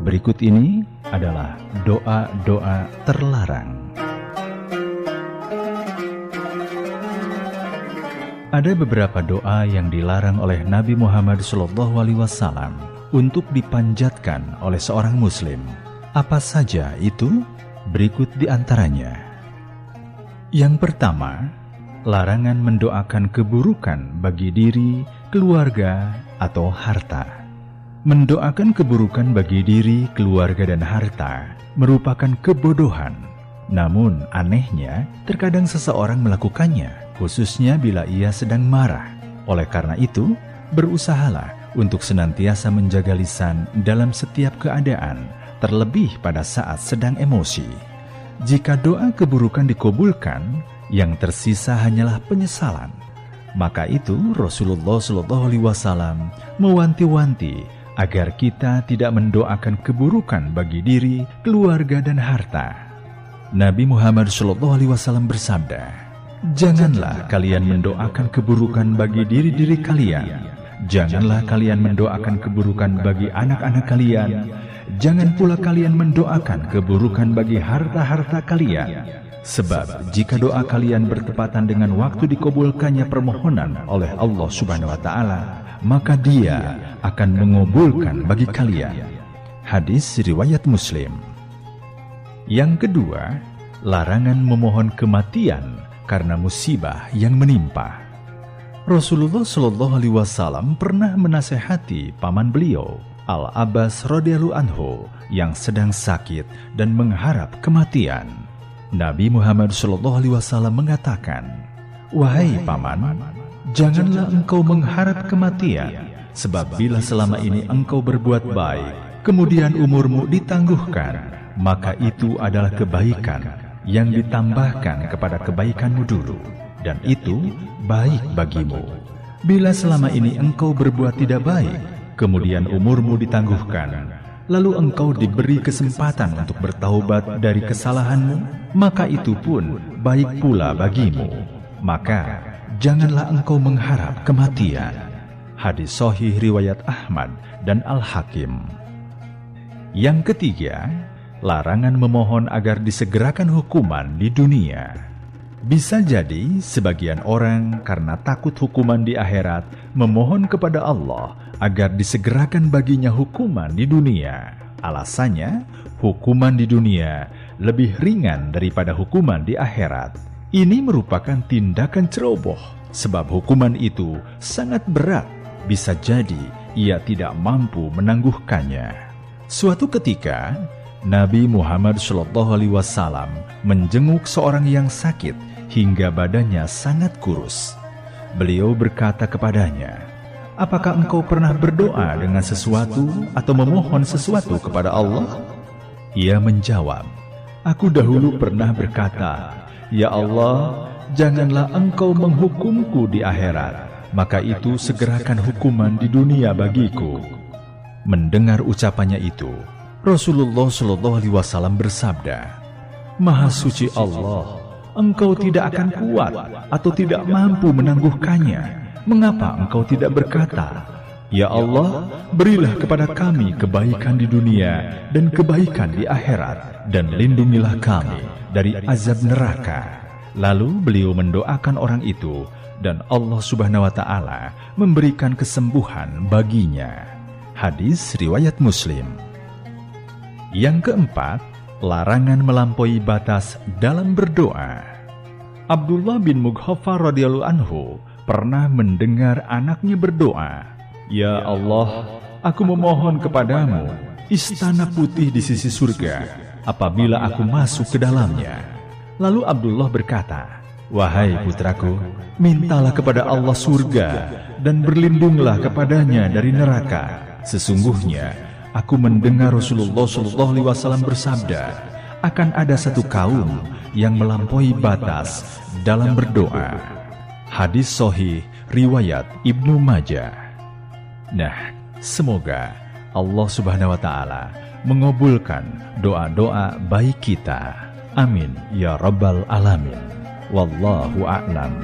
Berikut ini adalah doa-doa terlarang. Ada beberapa doa yang dilarang oleh Nabi Muhammad SAW untuk dipanjatkan oleh seorang muslim. Apa saja itu? Berikut di antaranya. Yang pertama, larangan mendoakan keburukan bagi diri, keluarga, atau harta. Mendoakan keburukan bagi diri, keluarga, dan harta merupakan kebodohan. Namun anehnya, terkadang seseorang melakukannya, khususnya bila ia sedang marah. Oleh karena itu, berusahalah untuk senantiasa menjaga lisan dalam setiap keadaan, terlebih pada saat sedang emosi. Jika doa keburukan dikabulkan, yang tersisa hanyalah penyesalan. Maka itu Rasulullah SAW mewanti-wanti agar kita tidak mendoakan keburukan bagi diri, keluarga, dan harta. Nabi Muhammad SAW bersabda, "Janganlah kalian mendoakan keburukan bagi diri-diri kalian. Janganlah kalian mendoakan keburukan bagi anak-anak kalian. Jangan pula kalian mendoakan keburukan bagi harta-harta kalian. Sebab jika doa kalian bertepatan dengan waktu dikabulkannya permohonan oleh Allah Subhanahu wa Ta'ala, maka Dia akan mengabulkan bagi kalian." Hadis riwayat Muslim. Yang kedua, larangan memohon kematian karena musibah yang menimpa. Rasulullah SAW pernah menasehati paman beliau, Al-Abbas radhiyallahu anhu, yang sedang sakit dan mengharap kematian. Nabi Muhammad SAW mengatakan, "Wahai paman, janganlah engkau mengharap kematian, sebab bila selama ini engkau berbuat baik, kemudian umurmu ditangguhkan, maka itu adalah kebaikan yang ditambahkan kepada kebaikanmu dulu, dan itu baik bagimu. Bila selama ini engkau berbuat tidak baik, kemudian umurmu ditangguhkan, lalu engkau diberi kesempatan untuk bertaubat dari kesalahanmu, maka itu pun baik pula bagimu. Maka janganlah engkau mengharap kematian." Hadis sahih riwayat Ahmad dan Al-Hakim. Yang ketiga, larangan memohon agar disegerakan hukuman di dunia. Bisa jadi sebagian orang karena takut hukuman di akhirat memohon kepada Allah agar disegerakan baginya hukuman di dunia. Alasannya, hukuman di dunia lebih ringan daripada hukuman di akhirat. Ini merupakan tindakan ceroboh, sebab hukuman itu sangat berat. Bisa jadi ia tidak mampu menangguhkannya. Suatu ketika, Nabi Muhammad SAW menjenguk seorang yang sakit hingga badannya sangat kurus. Beliau berkata kepadanya, "Apakah engkau pernah berdoa dengan sesuatu atau memohon sesuatu kepada Allah?" Ia menjawab, "Aku dahulu pernah berkata, 'Ya Allah, janganlah engkau menghukumku di akhirat, maka itu segerakan hukuman di dunia bagiku.'" Mendengar ucapannya itu, Rasulullah SAW bersabda, "Maha suci Allah, engkau tidak akan kuat atau tidak mampu menangguhkannya. Mengapa engkau tidak berkata, 'Ya Allah, berilah kepada kami kebaikan di dunia dan kebaikan di akhirat, dan lindungilah kami dari azab neraka?'" Lalu beliau mendoakan orang itu, dan Allah Subhanahu wa Ta'ala memberikan kesembuhan baginya. Hadis riwayat Muslim. Yang keempat, larangan melampaui batas dalam berdoa. Abdullah bin Mughaffar radhiyallahu anhu pernah mendengar anaknya berdoa, "Ya Allah, aku memohon kepadamu istana putih di sisi surga apabila aku masuk ke dalamnya." Lalu Abdullah berkata, "Wahai putraku, mintalah kepada Allah surga dan berlindunglah kepadanya dari neraka. Sesungguhnya aku mendengar Rasulullah SAW bersabda, akan ada satu kaum yang melampaui batas dalam berdoa." Hadis sahih riwayat Ibnu Majah. Nah, semoga Allah Subhanahu wa Ta'ala mengabulkan doa-doa baik kita. Amin ya rabbal alamin. Wallahu a'lam.